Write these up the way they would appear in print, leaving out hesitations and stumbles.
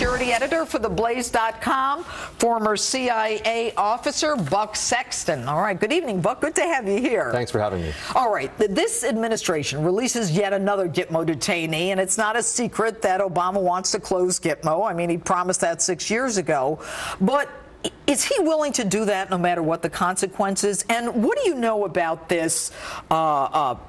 security editor for theblaze.com, former CIA officer Buck Sexton. All right, good evening, Buck. Good to have you here. Thanks for having me. All right, this administration releases yet another Gitmo detainee, and it's not a secret that Obama wants to close Gitmo. I mean, he promised that 6 years ago. But is he willing to do that no matter what the consequences? And what do you know about this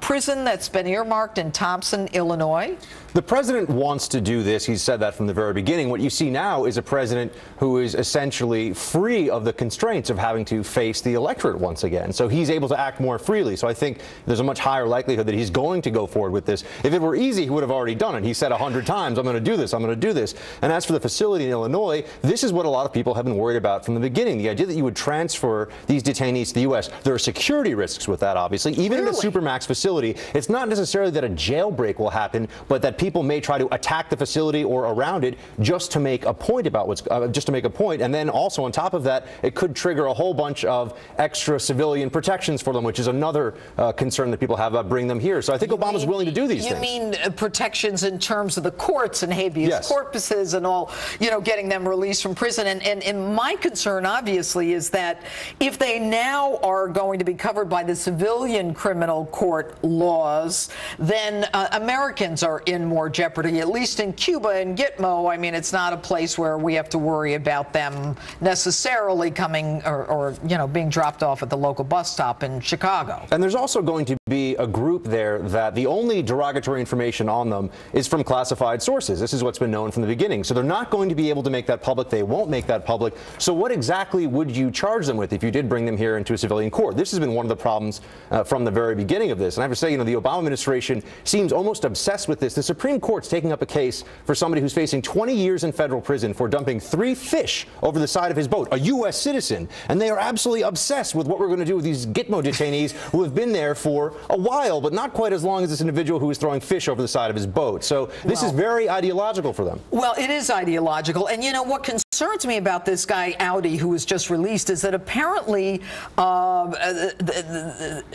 prison that's been earmarked in Thompson, Illinois? The president wants to do this. He's said that from the very beginning. What you see now is a president who is essentially free of the constraints of having to face the electorate once again. So he's able to act more freely. So I think there's a much higher likelihood that he's going to go forward with this. If it were easy, he would have already done it. He said 100 times, I'm going to do this, I'm going to do this. And as for the facility in Illinois, this is what a lot of people have been worried about from the beginning. The idea that you would transfer these detainees to the U.S. There are security risks with that, obviously. Even in the Supermax facility, it's not necessarily that a jailbreak will happen, but that people may try to attack the facility or around it just to make a point about what's and then also on top of that, it could trigger a whole bunch of extra civilian protections for them, which is another concern that people have about bringing them here. So I think Obama's willing to do these things. You mean protections in terms of the courts and habeas corpuses and all, getting them released from prison. And my concern, obviously, is that if they now are going to be covered by the civilian criminal court laws, then Americans are in more jeopardy, at least in Cuba and Gitmo. I mean, it's not a place where we have to worry about them necessarily coming or being dropped off at the local bus stop in Chicago. And there's also going to be a group there that the only derogatory information on them is from classified sources. This is what's been known from the beginning. So they're not going to be able to make that public. They won't make that public. So what exactly would you charge them with if you did bring them here into a civilian court? This has been one of the problems from the very beginning of this. And I have to say, the Obama administration seems almost obsessed with this. The Supreme Court's taking up a case for somebody who's facing 20 years in federal prison for dumping 3 fish over the side of his boat, a U.S. citizen. And they are absolutely obsessed with what we're going to do with these Gitmo detainees who have been there for a while, but not quite as long as this individual who is throwing fish over the side of his boat. So this is very ideological for them. Well, it is ideological. And what concerns me about this guy, Audi, who was just released, is that apparently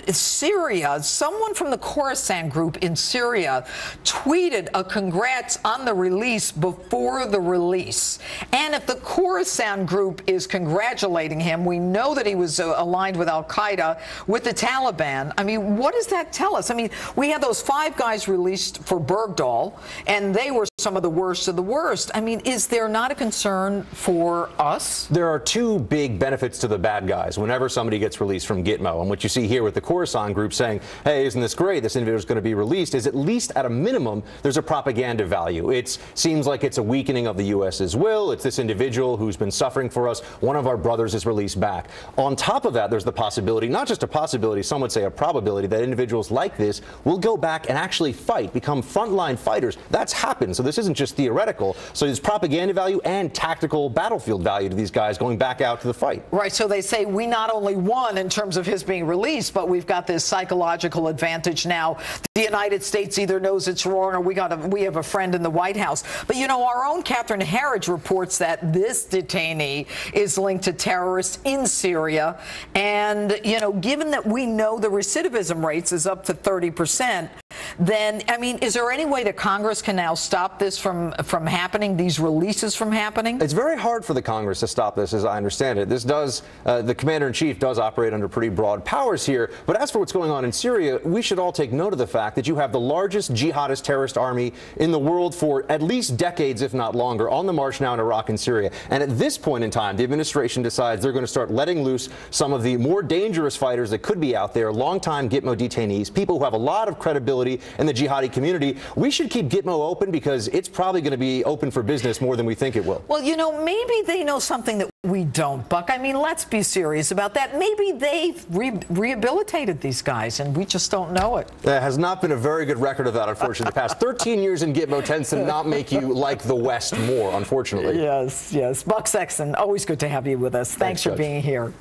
Syria, someone from the Khorasan group in Syria tweeted a congrats on the release before the release. And if the Khorasan group is congratulating him, we know that he was aligned with Al-Qaeda, with the Taliban. I mean, what does that tell us? I mean, we had those 5 guys released for Bergdahl, and they were some of the worst of the worst. I mean, is there not a concern for us? There are 2 big benefits to the bad guys whenever somebody gets released from Gitmo. And what you see here with the Khorasan group saying, hey, isn't this great? This individual is going to be released, is at least at a minimum, there's a propaganda value. It seems like it's a weakening of the U.S.'s will. It's this individual who's been suffering for us. One of our brothers is released back. On top of that, there's the possibility, not just a possibility, some would say a probability, that individuals like this will go back and actually fight, become frontline fighters. That's happened. So this isn't just theoretical. So there's propaganda value and tactical battlefield value to these guys going back out to the fight. Right. So they say we not only won in terms of his being released, but we've got this psychological advantage now. The United States either knows it's wrong or we have a friend in the White House. But our own Catherine Herridge reports that this detainee is linked to terrorists in Syria. And, given that we know the recidivism rates is up to 30%, then, I mean, is there any way that Congress can now stop this from happening, these releases from happening? It's very hard for the Congress to stop this, as I understand it. This does, the commander-in-chief does operate under pretty broad powers here. But as for what's going on in Syria, we should all take note of the fact that you have the largest jihadist terrorist army in the world for at least decades, if not longer, on the march now in Iraq and Syria. And at this point in time, the administration decides they're going to start letting loose some of the more dangerous fighters that could be out there, longtime Gitmo detainees, people who have a lot of credibility in the jihadi community. We should keep Gitmo open because it's probably going to be open for business more than we think it will. Well, maybe they know something that we don't, Buck. I mean, let's be serious about that. Maybe they've rehabilitated these guys and we just don't know it. There has not been a very good record of that, unfortunately. The past 13 years in Gitmo tends to not make you like the West more, unfortunately. Yes, yes. Buck Sexton, always good to have you with us. Thanks for being here.